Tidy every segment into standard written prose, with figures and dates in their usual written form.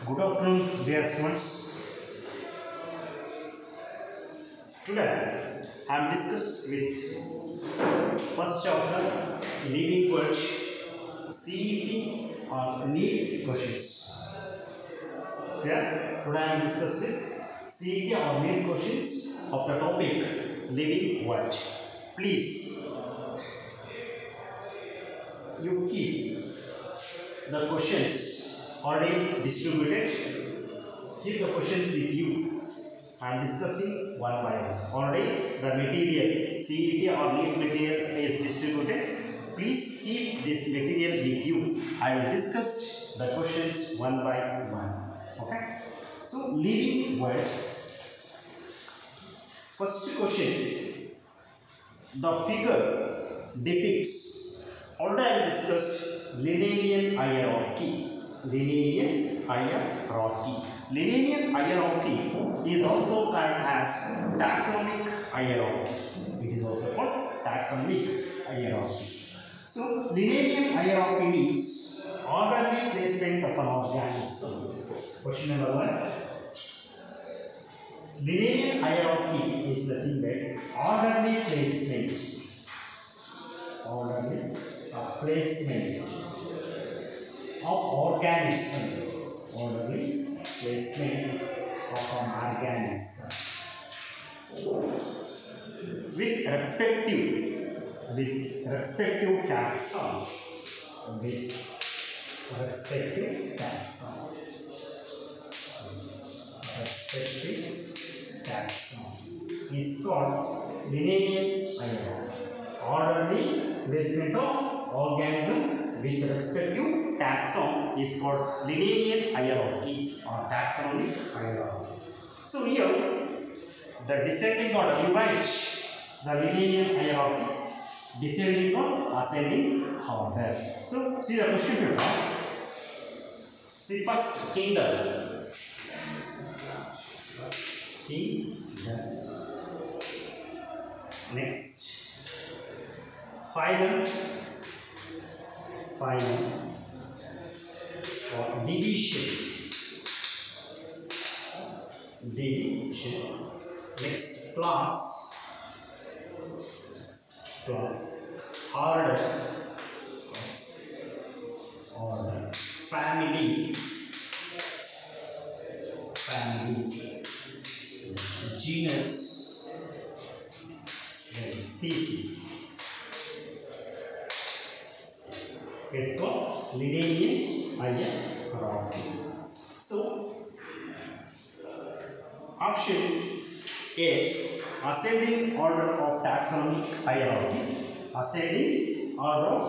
Good afternoon, dear students. Today I am discussed with first chapter Living World CET or Neet questions. Yeah, today I am discussed with CET or Neet questions of the topic Living World. Please, you keep the questions already distributed. Keep the questions with you. I am discussing one by one. Already the material CET or Neet material is distributed. Please keep this material with you. I will discuss the questions one by one. Okay. So living world. First question. The figure depicts. Already I discussed Linnaean hierarchy. Linnaean hierarchy. Linnaean hierarchy is also called as taxonomic hierarchy. It is also called taxonomic hierarchy. So, Linnaean hierarchy means orderly placement of an organism. Question number 1. Linnaean hierarchy is the thing that orderly placement of organism. Orderly placement of an organism with respective taxon is called Linnaean hierarchy. Orderly placement of organism with respective taxon is called Linnaean hierarchy or taxonomic hierarchy. So here the descending order, you write the Linnaean hierarchy, descending or ascending order. So see the question paper. See first kingdom. Next phylum or division. Next class, order, family, genus, species. It's called Linnaean hierarchy. So option A, ascending order of taxonomic hierarchy. Ascending order of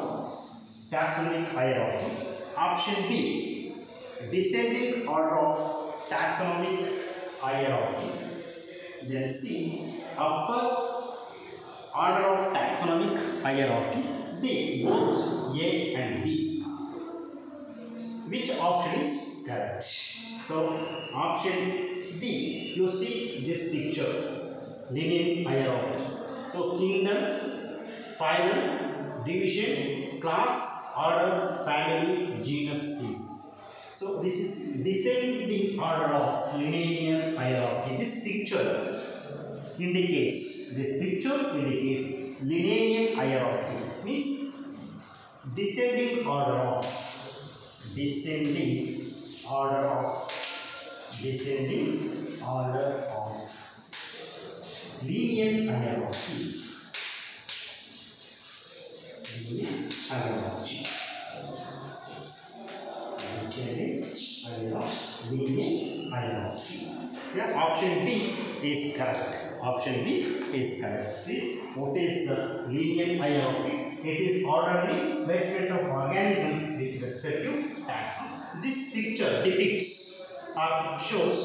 taxonomic hierarchy. Option B, descending order of taxonomic hierarchy. Then C, upper order of taxonomic hierarchy. D, both A and B. Which option is correct? So option B, you see this picture, Linnaean hierarchy. So kingdom, phylum, division, class, order, family, genus, species. So this is descending order of Linnaean hierarchy. This picture indicates Linnaean hierarchy. Means descending order of Linnaean hierarchy. Linnaean hierarchy. Yeah, option B is correct. Option B is correct. See, what is Linnaean hierarchy? It is orderly placement of organism with respect to taxon. This picture depicts or shows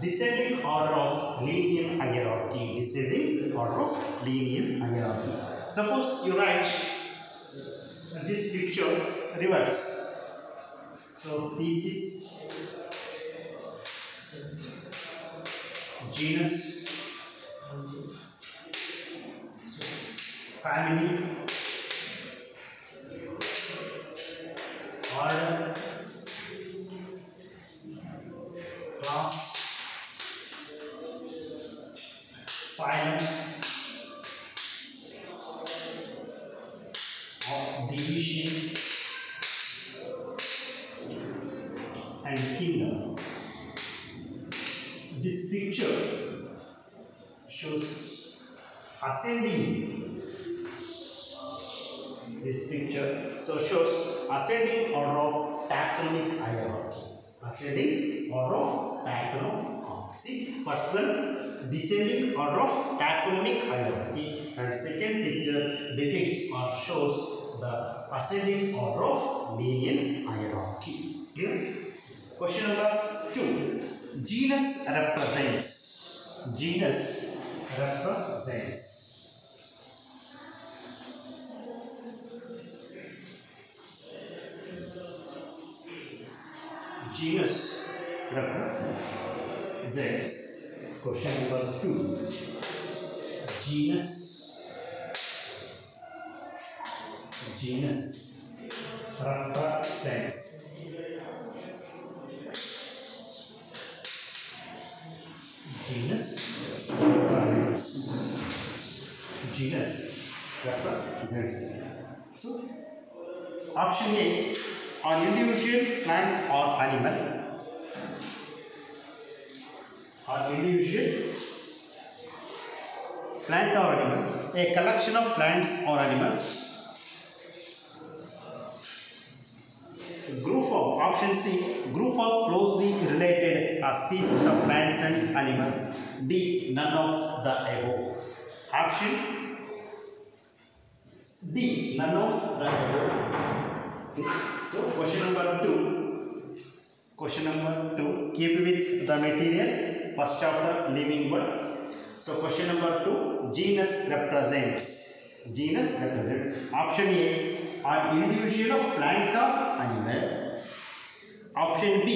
descending order of Linnaean hierarchy. Descending order of Linnaean hierarchy. Suppose you write this picture reverse. So species, genus, family, order, class, phylum, or division, and kingdom. This picture shows ascending. This picture shows ascending order of taxonomic hierarchy. Ascending order of taxonomic hierarchy. See, first one descending order of taxonomic hierarchy, and second picture depicts or shows the ascending order of linear hierarchy. Clear? Question number 2. Genus represents. Genus represents. Genus represents. Question number 2. Genus represents. Genus represents. So, option A, an individual plant or animal. An individual plant or animal, a collection of plants or animals. Group of, option C, group of closely related species of plants and animals. D, none of the above. Option D, none of the above. So, question number 2. Question number 2, keep with the material. First chapter, living world. So, question number 2, genus represents. Genus represents. Option A, an individual of plant or animal. Option B,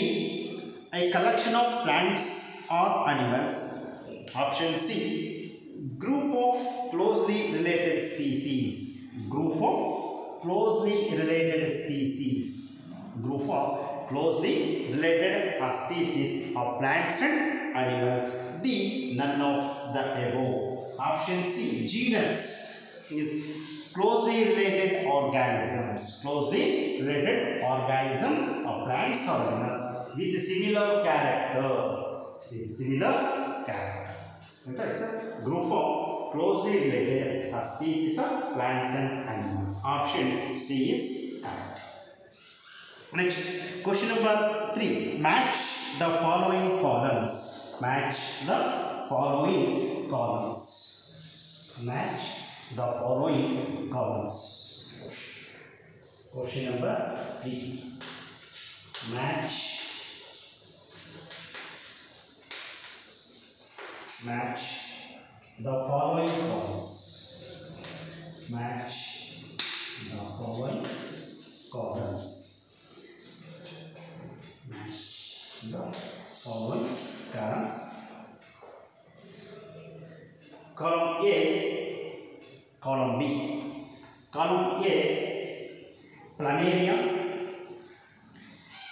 a collection of plants or animals. Option C, group of closely related species. Group of closely related species. Group of closely related species of plants and animals. D, none of the above. Option C, genus is closely related organisms. Closely related organism of plants or animals with similar character. With similar character. Okay, sir. Group of closely related species of plants and animals. Option C is correct. Next, question number 3. Match the following columns. Match the following columns. Match the following columns. Question number 3. Match the following columns. Match the following columns. Match the following columns. Column A, column B. Column A, planaria,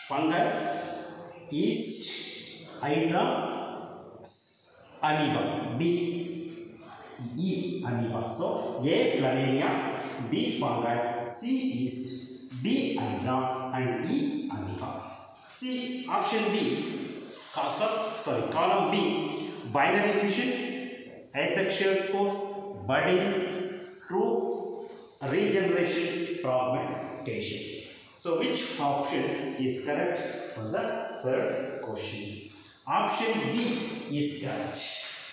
fungi, yeast, hydra, amoeba. B, E, amoeba. So, A, planaria, B, fungi, C, yeast, D, hydra, and E, amoeba. See, option B, column B, binary fission, asexual spores, budding, true regeneration, fragmentation. So, which option is correct for the third question? Option B is correct.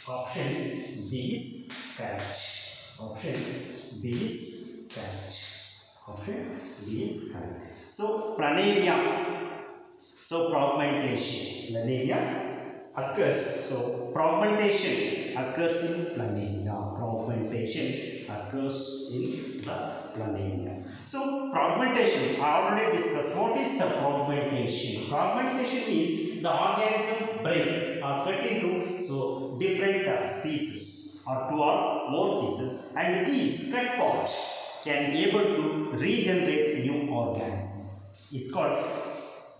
Option B is correct. Option B is correct. Option B is correct. So, planaria. So, fragmentation. Planaria occurs. So, fragmentation occurs in planaria. Fragmentation occurs in the planaria. So, fragmentation, I already discussed. What is the fragmentation? Fragmentation is the organism break or cut into different species or 2 or more pieces, and these cut parts can be able to regenerate new organism. It's called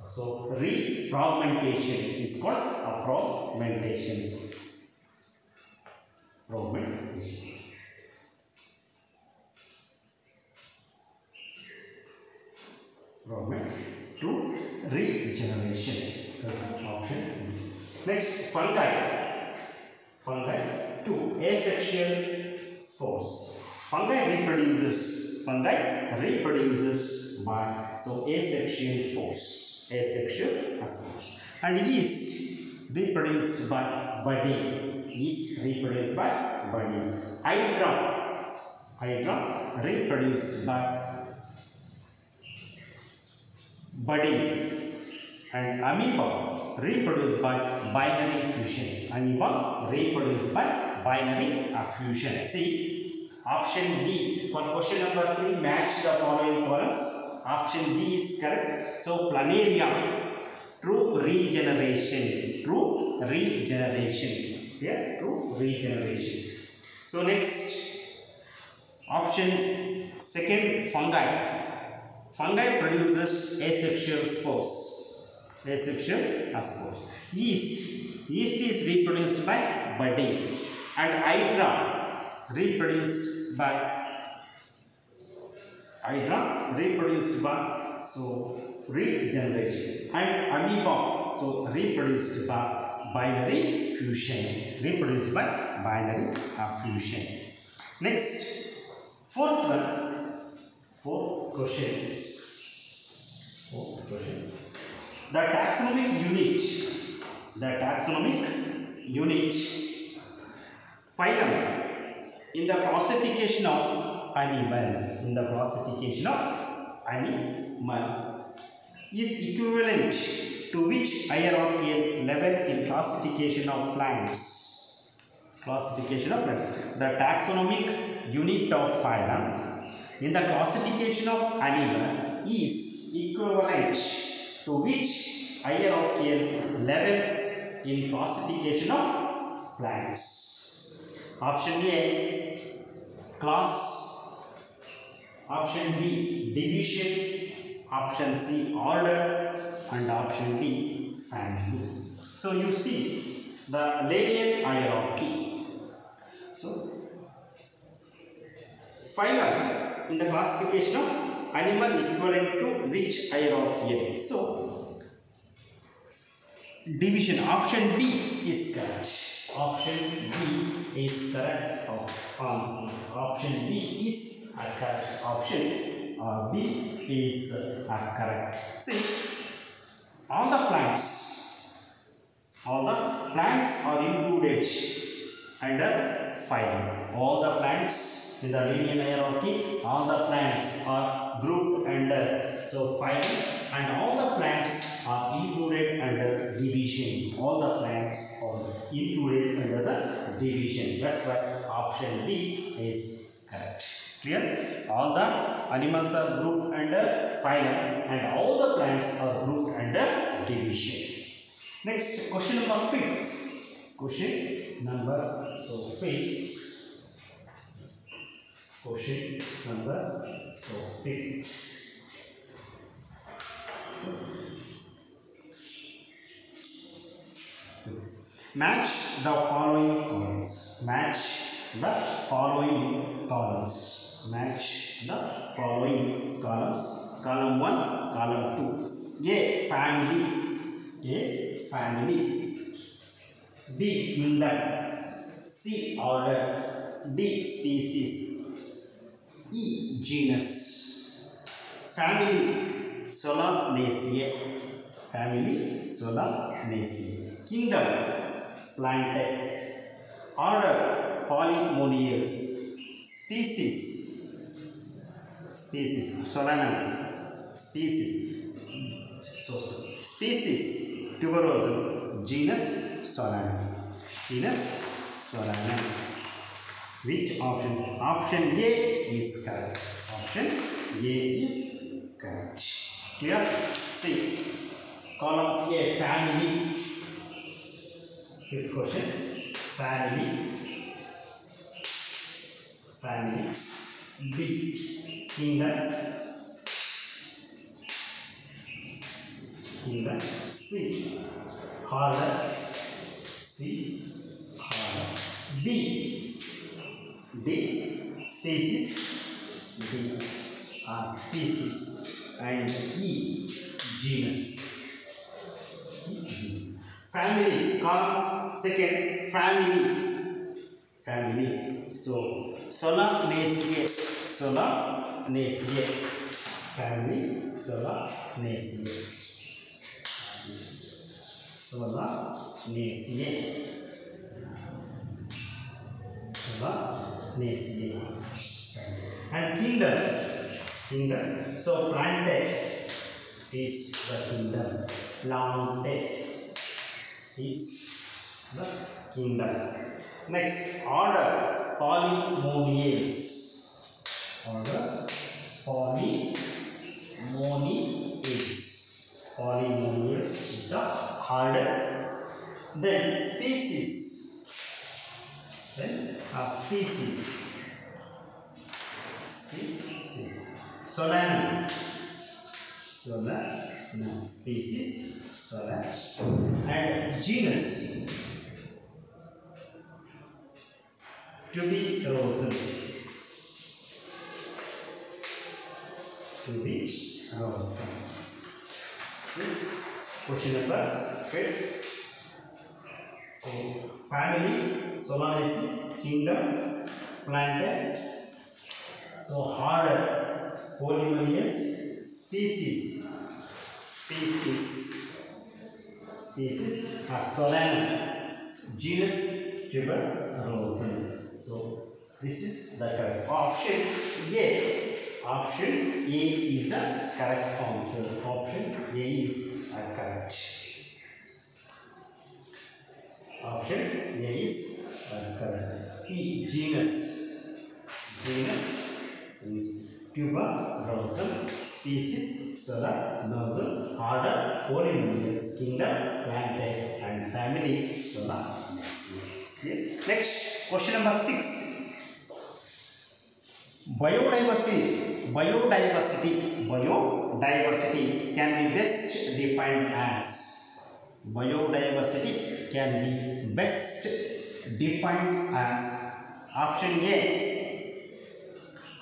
So refragmentation is called fragmentation. Fragmentation. Fragment to regeneration. Option B. Next, fungi. Fungi to asexual spores. Fungi reproduces by asexual force. Asexual spores. And yeast reproduced by budding. Yeast reproduced by budding. Hydra reproduced by budding. And amoeba reproduced by binary fusion. Amoeba reproduced by binary fusion. See, option B for question number 3, match the following columns. Option B is correct. So planaria, true regeneration. True regeneration. Yeah, true regeneration. So next, option second, fungi. Fungi produces asexual spores. Asexual spores. Yeast is reproduced by budding, and hydra reproduced by regeneration, and amoeba reproduced by binary fusion. Next, fourth question. The taxonomic unit, phylum in the classification of animal, is equivalent to which hierarchical level in classification of plants? The taxonomic unit of phylum in the classification of animal is equivalent to which hierarchical level in classification of plants? Option A, class. Option B, division. Option C, order. And option D, family. So you see the linear hierarchy. So phylum in the classification of animal equivalent to which hierarchy? So division, option B is correct. Option B is correct answer. Option B is correct. Option B is correct. See, all the plants are included under phylum. All the plants in the linear hierarchy, all the plants are grouped under phylum, and all the plants are included under division. All the plants are included under the division. That's why option B is correct. Clear? All the animals are grouped under phylum, and all the plants are grouped under division. Next, question number 5. Question number 5. Question number 5. Match the following columns. Match the following columns. Column 1, column 2. A family. B, kingdom. C, order. D, species. E, genus. Family, Solanaceae. Kingdom, Plantae. Order, Polymoneus. Species, Solanum. Species, Tuberosum. Genus, Solanum. Which option? Option A is correct. Clear? See, column A, family. Fifth question, family. B, kingdom. kingdom. C, order. C, order. D, species. D, species. And E, genus. Family, column second, family. So, Solanaceae. Family, Solanaceae. And kingdom. So, Plante is the kingdom. Plante is the kingdom. Next, order, Polynomials. Order, Polynomials is the order. Then species. Solanum. Species. Solanum. And genus. Tuberosum. Question number 5. So, family, Solanaceae, kingdom, Plante. So, order, Polynomials, species, Solanum, genus, Tuberosum. So, this is the correct option A. Option A is the correct answer. Option A is correct. Option A is correct. E, genus. Is Tuberosum. Species, Solanaceae. Order, Polynomials. Kingdom, Plante. And family, Solanaceae. Okay. Next, question number 6. Biodiversity can be best defined as. Biodiversity can be best defined as. Option A,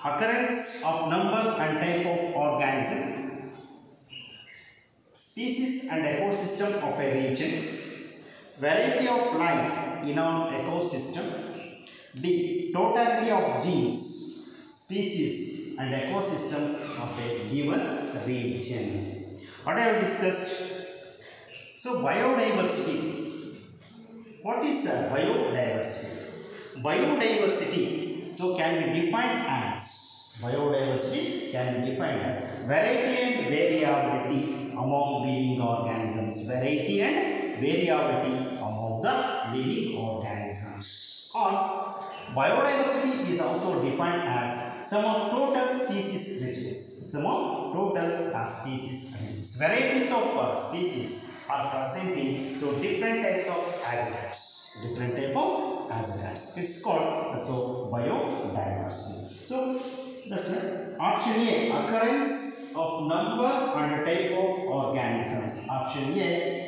occurrence of number and type of organism, species and ecosystem of a region, variety of life in an ecosystem. D, totality of genes, species and ecosystem of a given region. What I have discussed. So, biodiversity. What is biodiversity? Biodiversity, so can be defined as. Biodiversity can be defined as variety and variability among living organisms. Variety and variability among the living organisms. Or biodiversity is also defined as sum of total species richness. Varieties of species are present in different types of habitats. It's called biodiversity. So that's right. Option A, occurrence of number and type of organisms. Option A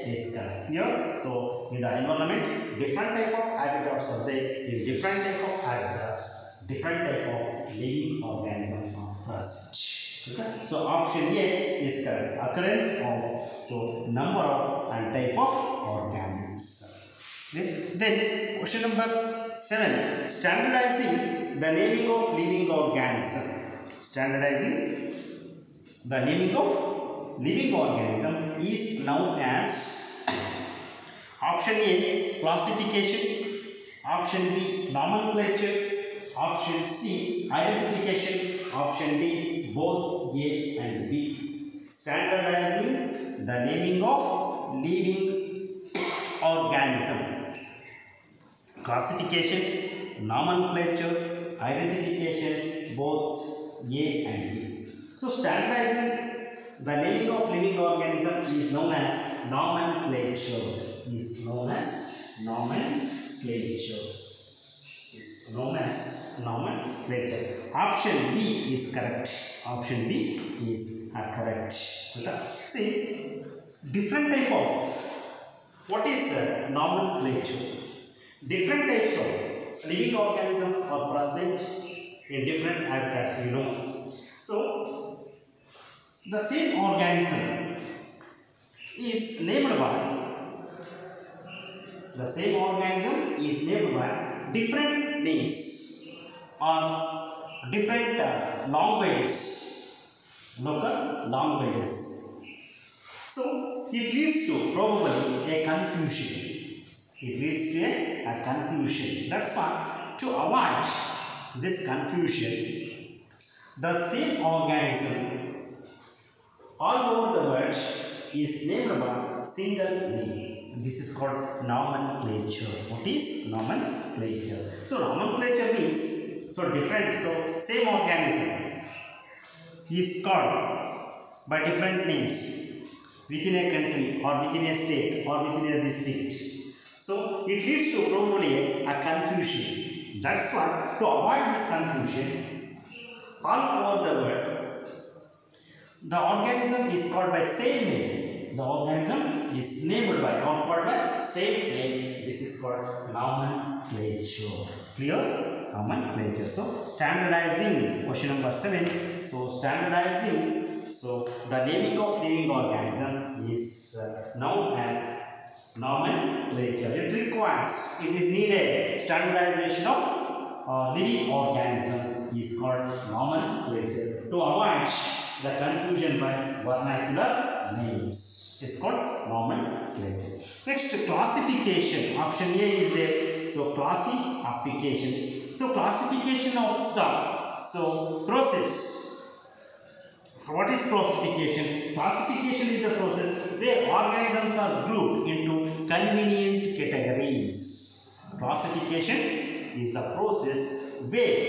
is correct here. So in the environment, different type of habitats are there. In different type of habitats, different type of living organisms are present. Okay. So option A is correct. Occurrence of number and type of organisms. Okay. Then question number 7. Standardizing the naming of living organism. Standardizing the naming of living organism is known as. Option A, classification. Option B, nomenclature. Option C, identification. Option D, both A and B. Standardizing the naming of living organism. Classification, nomenclature, identification, both A and B. So, standardizing the naming of living organism is known as nomenclature. Option B is correct. Option B is correct. See, different type of what is nomenclature. Different types of living organisms are present in different habitats, you know. So the same organism is named by different names or different languages, local languages. So it leads to probably a confusion. That's why, to avoid this confusion, the same organism all over the world is named by single name. This is called nomenclature. What is nomenclature? So nomenclature means different. So same organism is called by different names within a country or within a state or within a district. So it leads to probably a confusion. That's why, to avoid this confusion, all over the world, the organism is called by same name. The organism is named by or called by same name. This is called nomenclature. Clear? Nomenclature. So standardizing. Question number 7. So standardizing. So the naming of living organism is known as nomenclature. It need a standardization of living organism is called nomenclature to avoid the confusion by vernacular names. It is called nomenclature. Next, classification. Option A is there. So classification. So classification of the process. What is classification? Classification is the process where organisms are grouped into convenient categories. Classification is the process where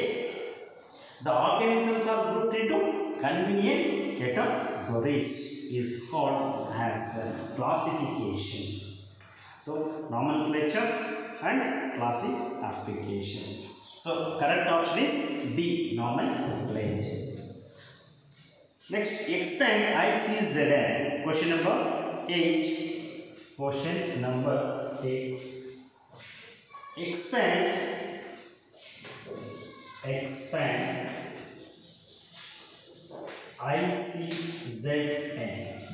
the organisms are grouped into convenient categories. Is called as classification. So nomenclature and classification. So correct option is B, nomenclature. Next, expand ICZN. Question number 8. Question number 8. Expand ICZN.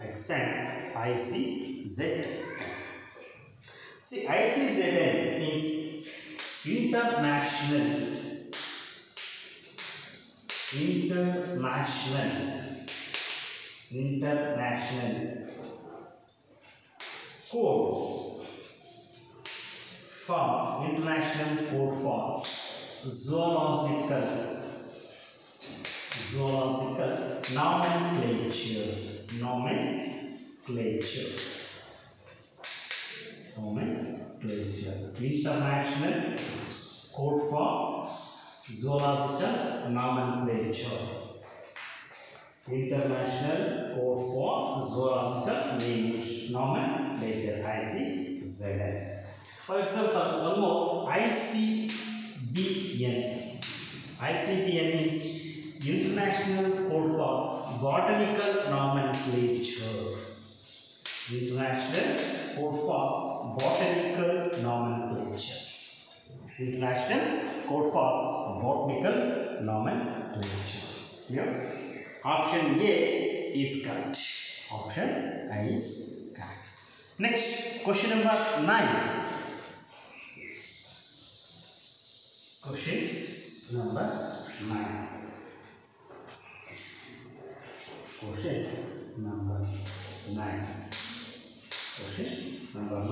Expand ICZN. See, ICZN means international code for zoological nomenclature. International code for zoological nomenclature. International code for zoological nomenclature. ICZN. For example, one more, ICBN. ICBN is International Code for Botanical Nomenclature. International Code for Botanical Nomenclature. International Code for Botanical Nomenclature. Clear? Option A is correct. Option A is correct. Next, question number 9. Question number 9.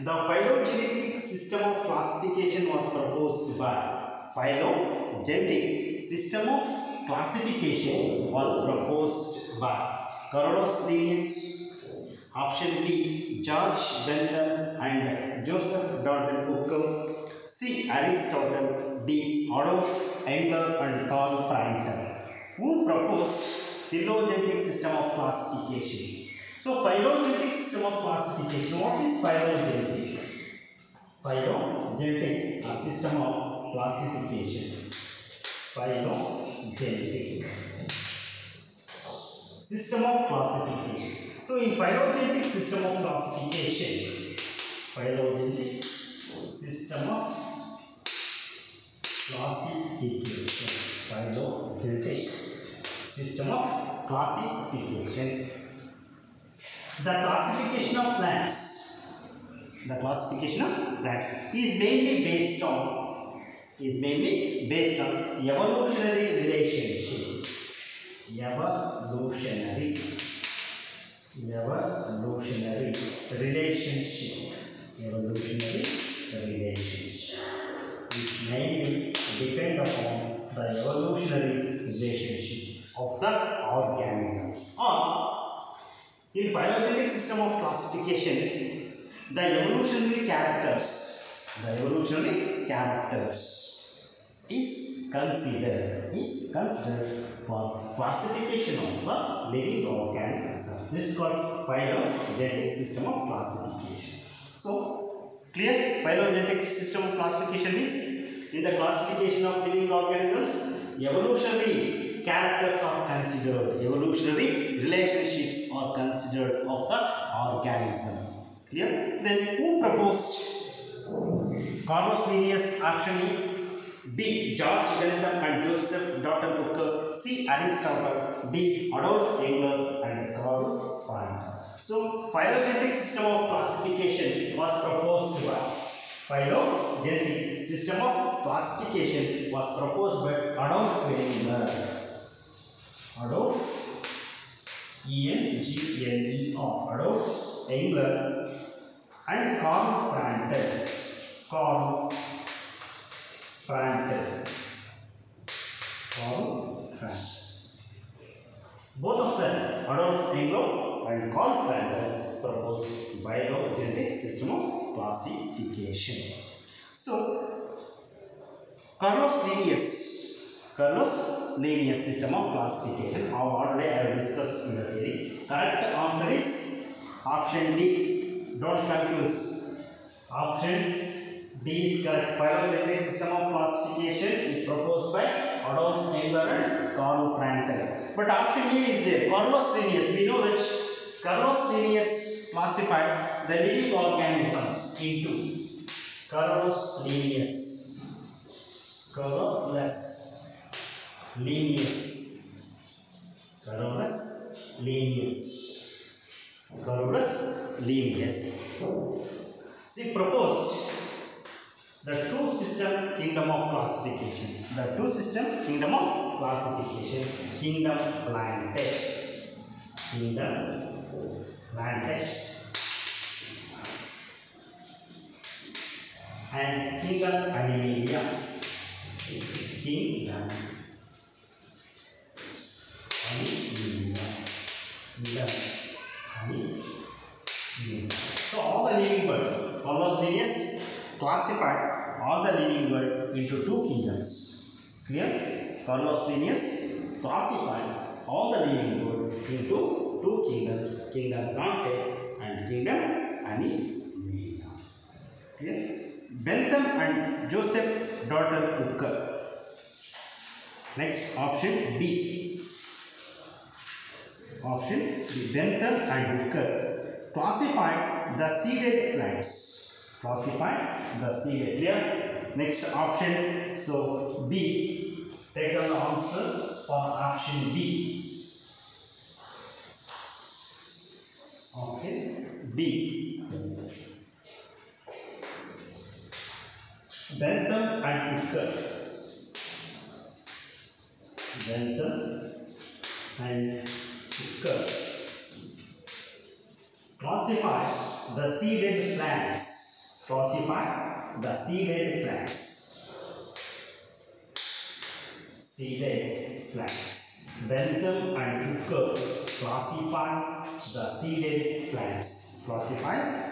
The phylogenetic system of classification was proposed by Carolus Linnaeus. Option B, George Bentham and Joseph Dalton Hooker. C, Aristotle. D, Adolf Engler and Karl Prenter. Who proposed phylogenetic system of classification? So, phylogenetic system of classification. What is phylogenetic? Phylogenetic system of classification. Phylogenetic phylogenetic system of classification. So in phylogenetic system of classification, phylogenetic system of classification, phylogenetic system of classification, the classification of plants, is mainly based on evolutionary relationship, evolutionary relationship is mainly depend upon the evolutionary relationship of the organisms. Or in phylogenetic system of classification, the evolutionary characters is considered for classification of the living organisms. This is called phylogenetic system of classification. So clear? Phylogenetic system of classification is in the classification of living organisms, evolutionary characters are considered, evolutionary relationships are considered of the organism. Clear? Then who proposed? Carlos Linnaeus, option B. George Bentham and Joseph Dalton Hooker. C. Aristotle. D. Adolf Engler and Karl Popper. So phylogenetic system of classification was proposed by phylogenetic system of classification was proposed by Adolf Engler. Adolf E-N-G-L-E-R. Adolf Engler and Karl Prandtl. Both of them, Adolf Engler and Karl Prandtl, proposed phylogenetic system of classification. So Carlos Linnaeus system of classification. Already I have discussed in the theory. Correct answer is option D. Don't confuse. Option D is correct. Phylogenetic system of classification is proposed by Adolf Engler and Karl Prandtl. But option A is there. Carlos Linnaeus. We know that Carlos Linnaeus classified the living organisms into Carlos Linnaeus She proposed the two-system kingdom of classification. Kingdom Plantae and Kingdom Animalia. So all the living world, Carlos Linnaeus classified all the living world into two kingdoms. Clear? Carlos Linnaeus classified all the living world into two kingdoms, Kingdom Plantae and Kingdom Animalia. Clear? Bentham and Joseph Dalton Hooker. Next, option B. Bentham and Hooker classified the seeded plants. Clear? Next option. So B. Take down the answer for option B. Okay. B. Bentham and Hooker. Classify the seeded plants. Bentham and Hooker classify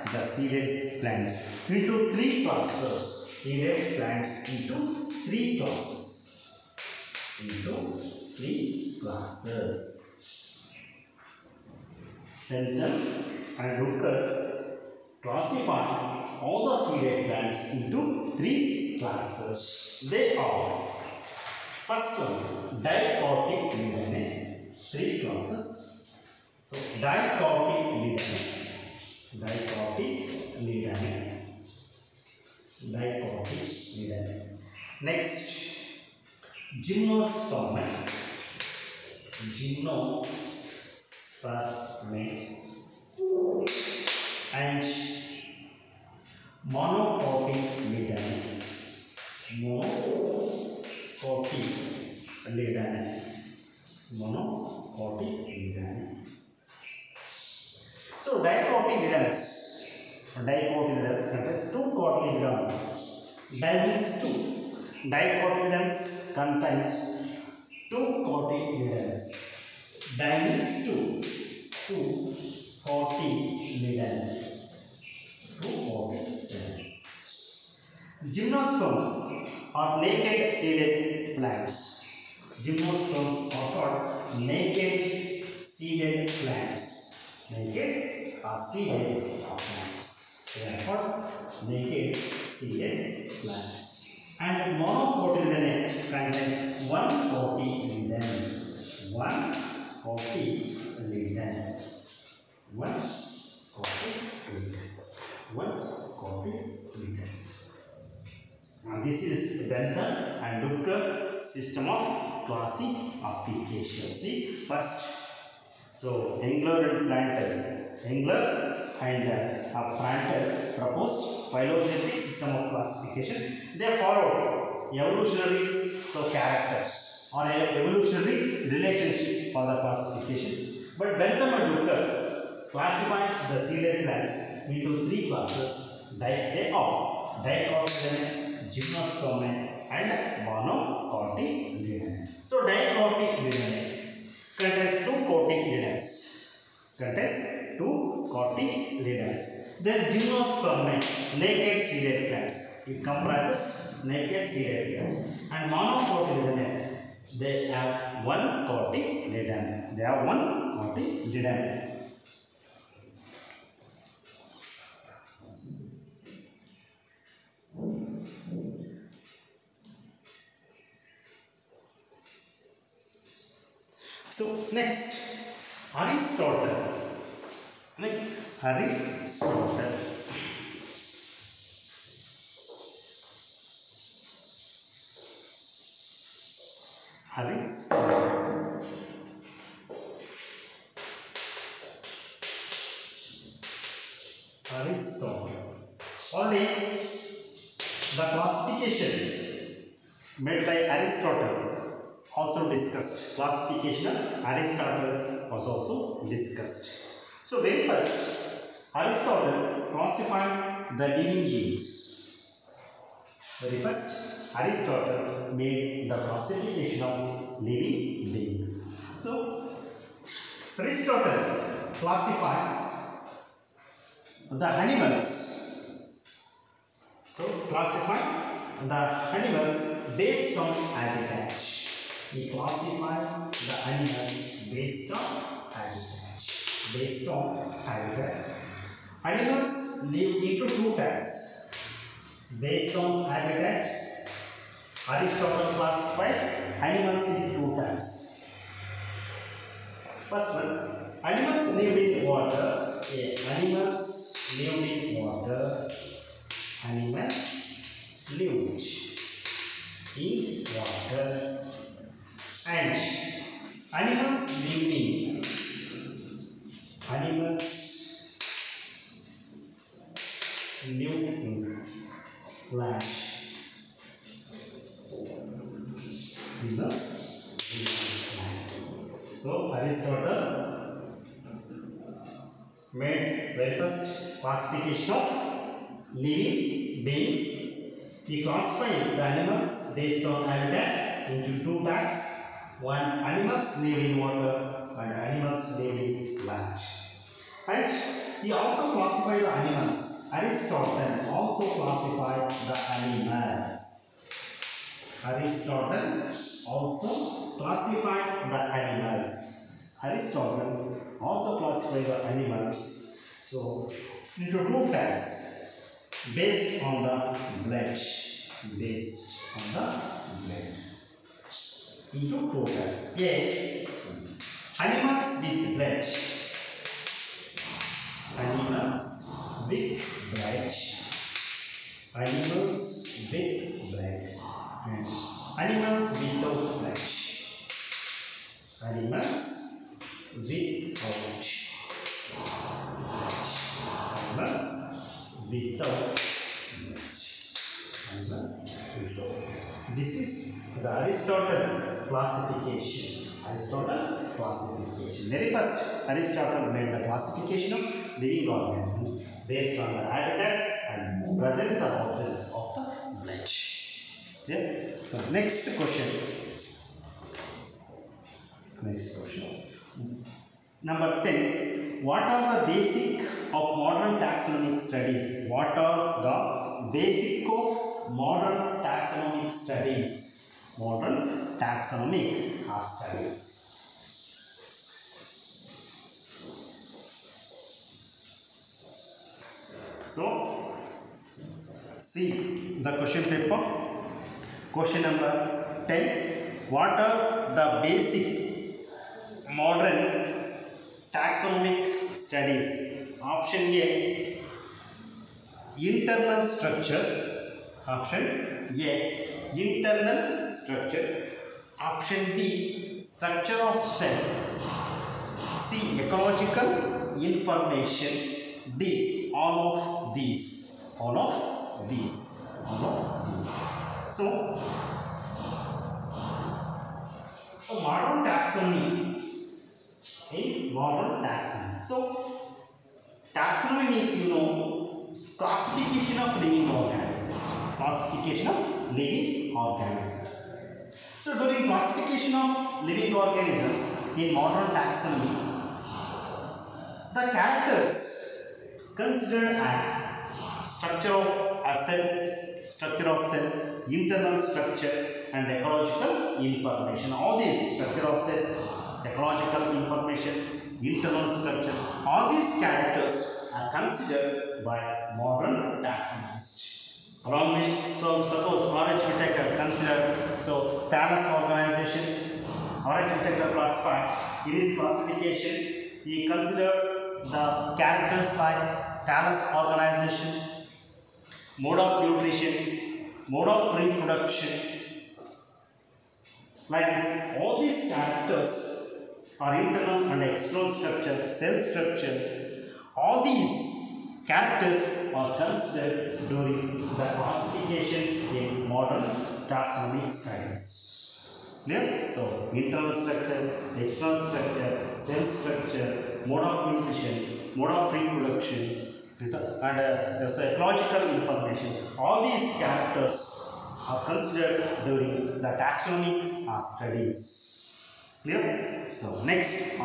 the seeded plants into three classes. Bentham and Hooker classify all the seeded plants into three classes. They are First one, dicotyledone, 3 classes. So dicotyledone, dicotyledone. Next, gymnosperm, and monocotyledone, monocotyledone. So dicotyledons contains 2 cotyledons. Di means 2. Dicotyledons contains 2 cotyledons. Di means 2. 2 cotyledons. Gymnosperms are naked seeded plants. Gymnosperms are called naked seeded plants. Naked or seeded plants. They are called naked seeded plants. And monocotyledon contains 1 cotyledon. 1 cotyledon. 1 cotyledon. This is Bentham and Ducker system of classification. See, first, so Engler and Planter, proposed phylogenetic system of classification. They followed evolutionary characters or evolutionary relationship for the classification. But Bentham and Ducker classified the seeded plants into 3 classes. They are dicotyledon, gymnosperm and monocotyledon. So dicotyledon contains 2 cotyledons. Then gymnosperm, naked seeded plants. It comprises naked seeded plants. And monocotyledon, they have 1 cotyledon. So next, Aristotle. Only the classification made by Aristotle also discussed. Classification of Aristotle was also discussed. So very first, Aristotle classified the living beings. Very first, Aristotle made the classification of living beings. So Aristotle classified the animals. So classified the animals based on habitat. He classified the animals based on habitat. Animals live into 2 types. Based on habitats, Aristotle classified animals into 2 types. First one, animals live in water. Animals live in water. Animals live in water. And animals live in land. So Aristotle made very first classification of living beings. He classified the animals based on habitat into 2 types. One, animals live in water and animals live in land. And he also classified the animals. Aristotle also classified the animals. Aristotle also classified the animals. So into 2 types based on the blood. into 4 types. A. Animals with blood. Animals with blood. Animals with blood. And animals without blood. Animals without blood. Animals without blood. Animals without. This is the Aristotle classification. Aristotle classification. Very first, Aristotle made the classification of living organisms based on the habitat and presence of absence of the blood. Yeah. So next question. Next question. Number 10. What are the basic of modern taxonomic studies? What are the basic of modern taxonomic studies? Modern taxonomic studies. So, see the question paper. Question number 10. What are the basic modern taxonomic studies? Option A. Internal structure. Option A. Internal structure. Option B. Structure of cell. C. Ecological information. D. All of these. All of these. All of these. So modern taxonomy. In modern taxonomy. So taxonomy means classification of living organisms. Classification of living organisms. So during classification of living organisms in modern taxonomy, the characters considered as structure of a cell, structure of cell, internal structure and ecological information. All these structure of cell, ecological information, internal structure, all these characters are considered by modern taxonomists. Along with, so suppose RH Whittaker considered, so thallus organization, RH Whittaker classified, in his classification, he considered the characters like thallus organization, mode of nutrition, mode of reproduction, like this. All these characters are internal and external structure, cell structure. All these characters are considered during the classification in modern taxonomic studies. Clear? So, internal structure, external structure, cell structure, mode of nutrition, mode of reproduction, and so ecological information. All these characters are considered during the taxonomic studies. Clear? So, next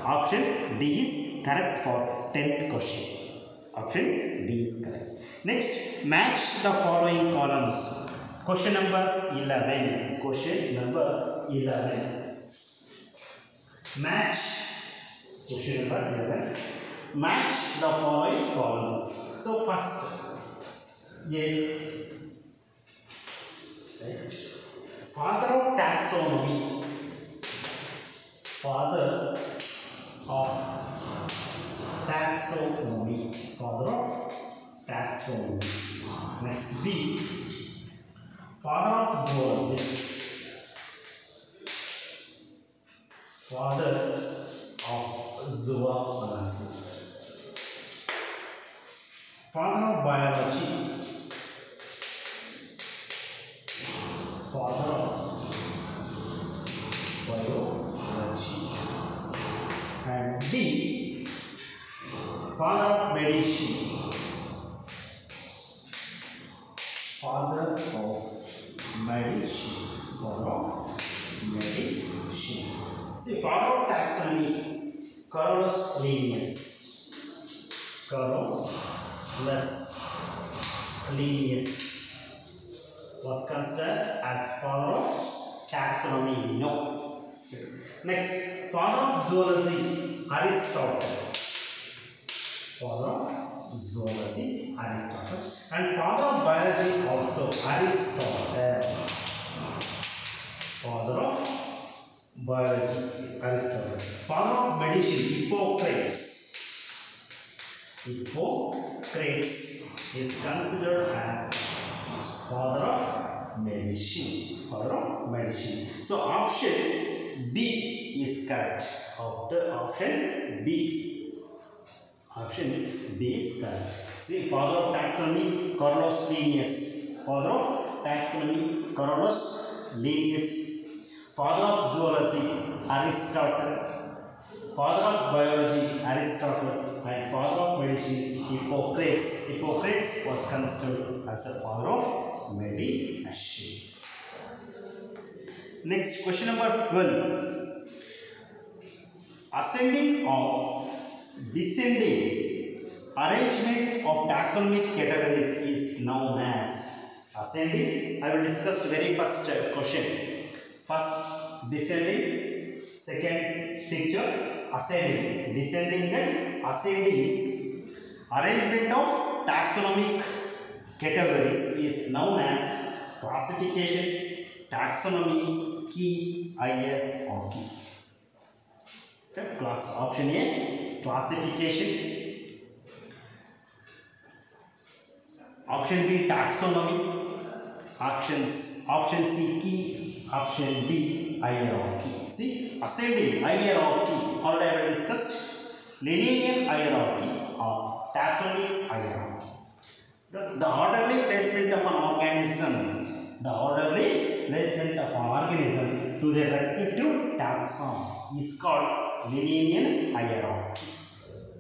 option D is correct for 10th question. Option D is correct. Next, match the following columns. Question number 11. Question number 11. Match. Question number 11. Match the following columns. So first, A. Father of taxonomy. Father of taxonomy. Father of taxonomy. Next, B. Father of zoology. Father of zoology. Father of biology. Father of biology. And D. Father of medicine. Father of medicine. Father of medicine. See, father of taxonomy, Carolus Linnaeus. Carolus Linnaeus was considered as father of taxonomy. No. Next, father of zoology, Aristotle. Father of zoology, Aristotle. And father of biology also, Aristotle. Father of Biology, Aristotle. Father of medicine, Hippocrates. Hippocrates is considered as father of medicine. Father of medicine. So option B is correct. After option B. Option B is correct. See, father of taxonomy, Carolus Linnaeus. Father of taxonomy, Carolus Linnaeus. Father of zoology, Aristotle. Father of biology, Aristotle. And father of medicine, Hippocrates. Hippocrates was considered as a father of medicine. Next, question number 12. Ascending or descending arrangement of taxonomic categories is known as ascending. I will discuss very first question. First, descending. Second picture, ascending. Descending and ascending arrangement of taxonomic categories is known as classification, taxonomy, key, hierarchy. Class option A, classification. Option B, taxonomy. Option C, key. Option D, hierarchy. See, ascending hierarchy already I have discussed. Linnaean hierarchy or taxonomic hierarchy. The orderly placement of an organism. The orderly placement of an organism to their respective taxon is called Linnaean hierarchy.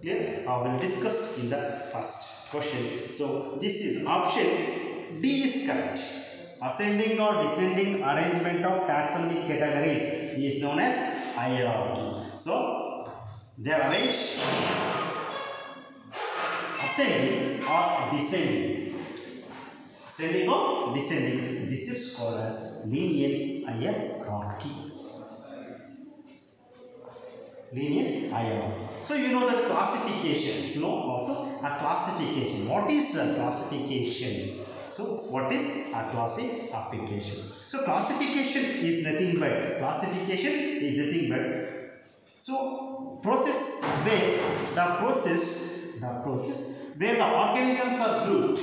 Clear? I will discuss in the first question. So this is option D is correct. Ascending or descending arrangement of taxonomic categories is known as hierarchy. So they are arranged ascending or descending. Ascending or descending. This is called as Linnaean hierarchy. Linnaean hierarchy. So you know the classification. You know also a classification. What is a classification? So what is a classification? So classification is nothing but so process where the organisms are grouped.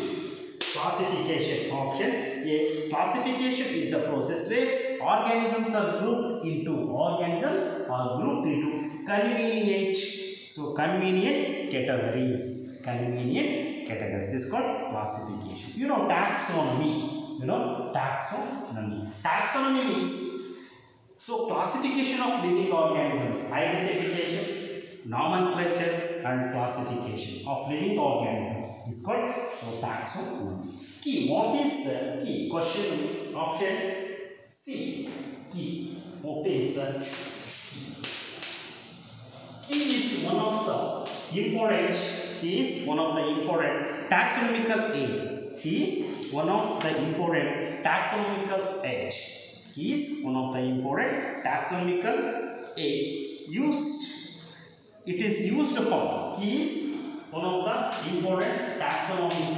Classification option A. Classification is the process where organisms are grouped into convenient. So convenient categories. This is called classification. You know taxonomy. Taxonomy means so classification of living organisms, identification, nomenclature and classification of living organisms is called taxonomy. Key. What is key? Question option C. Key. What is key? Is one of the important. He is one of the important taxonomical aid. He is one of the important taxonomical aid. He is one of the important taxonomical aid used. It is used for. He is one of the important taxonomical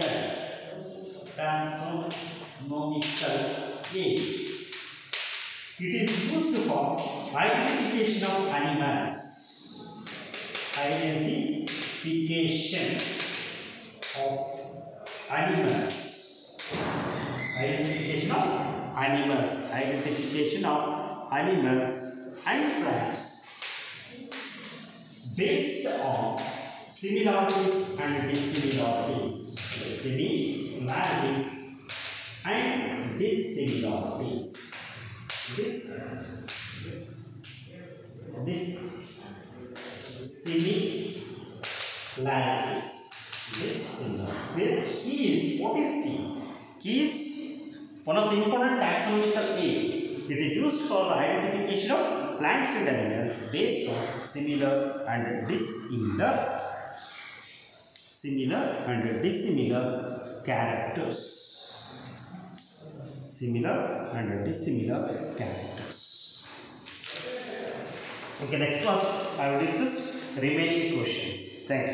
aid. It is used for identification of animals. Identification of animals. Identification of animals and plants based on similarities and dissimilarities. Similarities and dissimilarities. Similarities. Key is, what is key? Key is one of the important taxonomical aid. It is used for the identification of plants and animals based on similar and dissimilar characters. Okay, next class I will discuss remaining questions. Thank you.